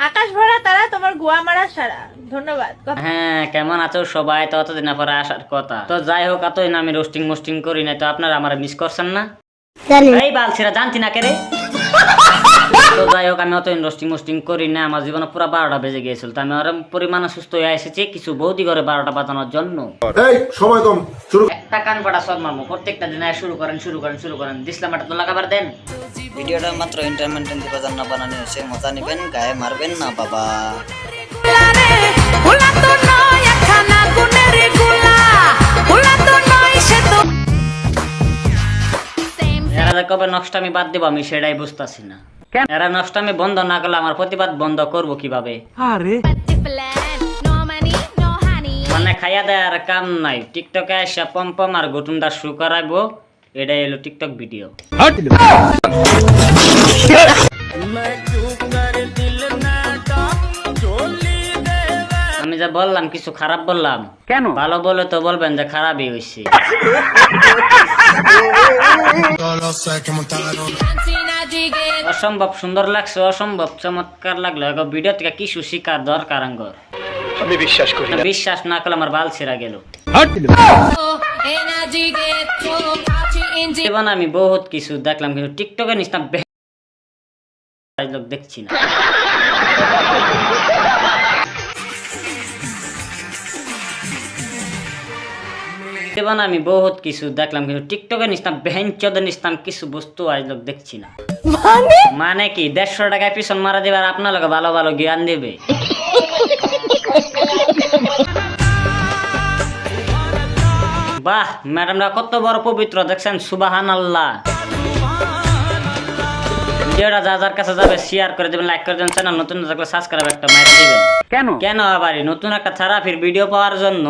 আকাশ ভরা তারা তোমার গোয়া মারা সারা। ধন্যবাদ। হ্যাঁ, কেমন আছো সবাই? তো অতদিন পরে আসার কথা। তো যাই হোক, এতদিন আমি রোস্টিং করি না, তো আপনারা আমার মিস করছেন না? এই বালছিরা জানতি না কে রে? তো যাই হোক, আমি অতদিন রোস্টিং করি না, আমার জীবনে পুরো 12টা বেজে গিয়েছিল। তো আমি ওরকম পরিমাণে সুস্থ হয়ে এসেছি কিছু বৌদি করে 12টা বাজানোর জন্য। এই সময় কম, শুরু। একটা কান ফাটা সব মারবো প্রত্যেকটা দিন। শুরু করেন ডিসলামারটা তো লাগাবার দেন। ভিডিওটা মাত্র এন্টারটেইনমেন্ট দিবার জন্য বানানো হয়েছে, মজা নেবেন, গায়ে মারবেন না বাবা। এরা কবে নষ্টামি বাদ দেবো আমি সেটাই বুঝতেছি না। এরা নষ্টামি বন্ধ না করলে আমার প্রতিবাদ বন্ধ করবো কিভাবে? মানে খাইয়া দেয় আর কাম নাই, টিকটকে এসে পম আর গুটুমটা শু করাইবো, এটাই হলো টিকটক ভিডিও। আমি যা বললাম কিছু খারাপ বললাম কেন? ভালো বলে তো বলবেন যে খারাপই হয়েছে। অসম্ভব সুন্দর লাগছে, অসম্ভব চমৎকার লাগলো। ভিডিও থেকে কিছু শিকার দরকার আঙ্গর। আমি বিশ্বাস না করলে আমার বাল ছিঁড়া গেল। জীবনে আমি বহুত কিছু দেখলাম, কিন্তু টিকটকে নিতাম লোক দেখছি না। জীবনে আমি বহুত কিছু দেখলাম, কিন্তু টিকটকে নিতাম বেহেঞ্চদে নিতাম কিছু বস্তু আজ লোক দেখছি না। মানে কি 150 টাকায় পিছন মারা দিবে আর আপনার লোক ভালো ভালো জ্ঞান দেবে। বাহ, ম্যাডামরা কত বড় পবিত্র দেখছেন, সুবহানাল্লাহ। ভিডিওটা যার কাছে যাবে শেয়ার করে দেবেন, লাইক করে দেবেন, চ্যানেল নতুন থাকলে সাবস্ক্রাইব একটা মাইরা দিবেন। কেন আবার নতুন একটা থেরাপির ভিডিও পাওয়ার জন্য।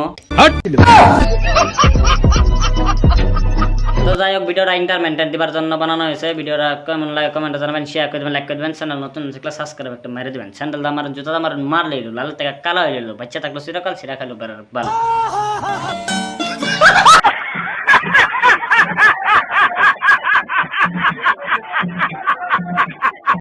তো যাই হোক, ভিডিওটা এন্টারটেইনমেন্ট দিবার জন্য বানানো হয়েছে। ভিডিওটা কেমন লাগে কমেন্টে জানাবেন, শেয়ার করে দেবেন, লাইক করে দেবেন, চ্যানেল নতুন থাকলে সাবস্ক্রাইব একটা মাইরা দিবেন। স্যান্ডেল আমার জুতা আমার মারলে লাল থেকে কালো হয়ে গেল, বাচ্চা থাকলো চিরকাল সিরা খাইলো ভালো।